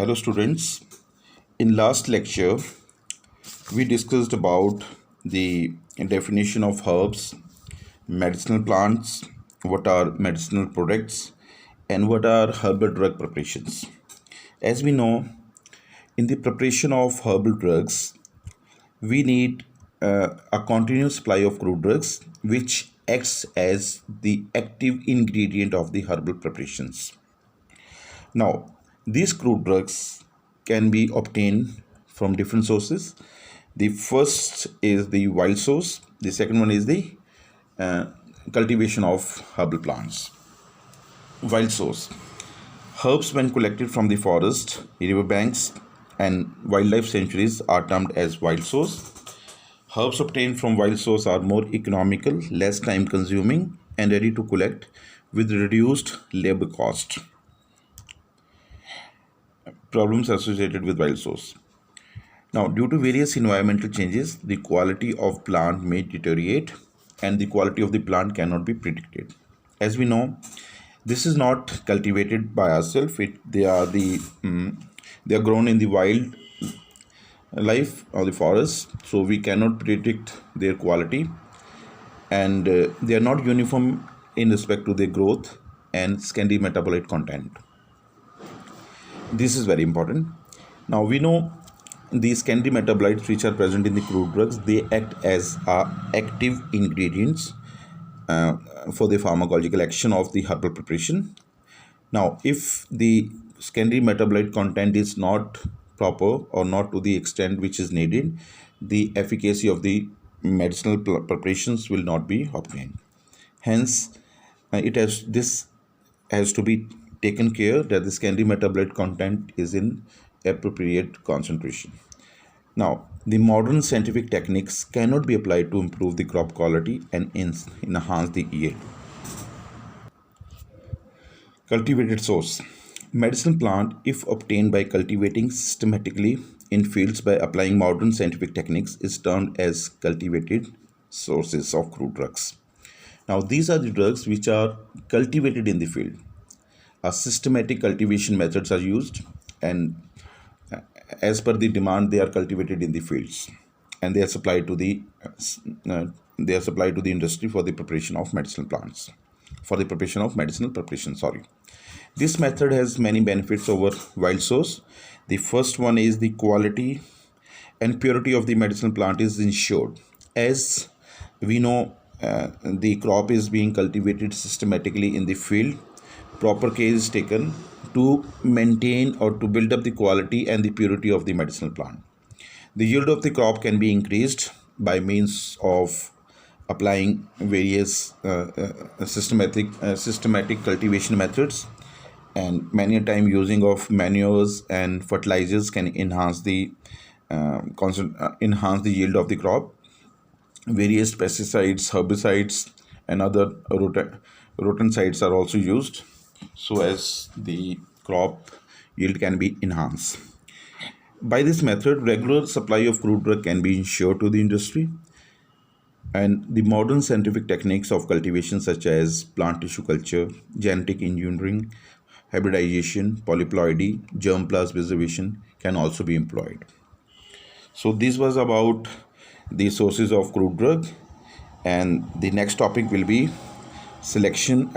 Hello students. In last lecture we discussed about the definition of herbs, medicinal plants, what are medicinal products and what are herbal drug preparations. As we know, in the preparation of herbal drugs we need a continuous supply of crude drugs which acts as the active ingredient of the herbal preparations. Now, these crude drugs can be obtained from different sources. The first is the wild source, the second one is the uh, cultivation of herbal plants. Wild source. Herbs, when collected from the forest, riverbanks, and wildlife sanctuaries, are termed as wild source. Herbs obtained from wild source are more economical, less time consuming, and ready to collect with reduced labor cost. Problems associated with wild source. Now, due to various environmental changes, the quality of plant may deteriorate and the quality of the plant cannot be predicted. As we know, this is not cultivated by ourselves. They are grown in the wild life or the forest, so we cannot predict their quality, and they are not uniform in respect to their growth and secondary metabolite content. This is very important. Now we know these secondary metabolites which are present in the crude drugs, they act as active ingredients for the pharmacological action of the herbal preparation. Now, if the secondary metabolite content is not proper or not to the extent which is needed, the efficacy of the medicinal preparations will not be obtained. Hence, this has to be taken care that the secondary metabolite content is in appropriate concentration. Now, the modern scientific techniques cannot be applied to improve the crop quality and enhance the yield. Cultivated source. Medicinal plant, if obtained by cultivating systematically in fields by applying modern scientific techniques, is termed as cultivated sources of crude drugs. Now, these are the drugs which are cultivated in the field. Systematic cultivation methods are used, and as per the demand, they are cultivated in the fields, and they are supplied to the industry for the preparation of medicinal plants, for the preparation of medicinal preparation. Sorry. This method has many benefits over wild source. The first one is the quality and purity of the medicinal plant is ensured. As we know, the crop is being cultivated systematically in the field. Proper care is taken to maintain or to build up the quality and the purity of the medicinal plant. The yield of the crop can be increased by means of applying various systematic cultivation methods, and many a time using of manures and fertilizers can enhance the yield of the crop. Various pesticides, herbicides, and other rodenticides are also used so as the crop yield can be enhanced. By this method, regular supply of crude drug can be ensured to the industry, and the modern scientific techniques of cultivation such as plant tissue culture, genetic engineering, hybridization, polyploidy, germ plasm preservation can also be employed. So this was about the sources of crude drug, and the next topic will be selection,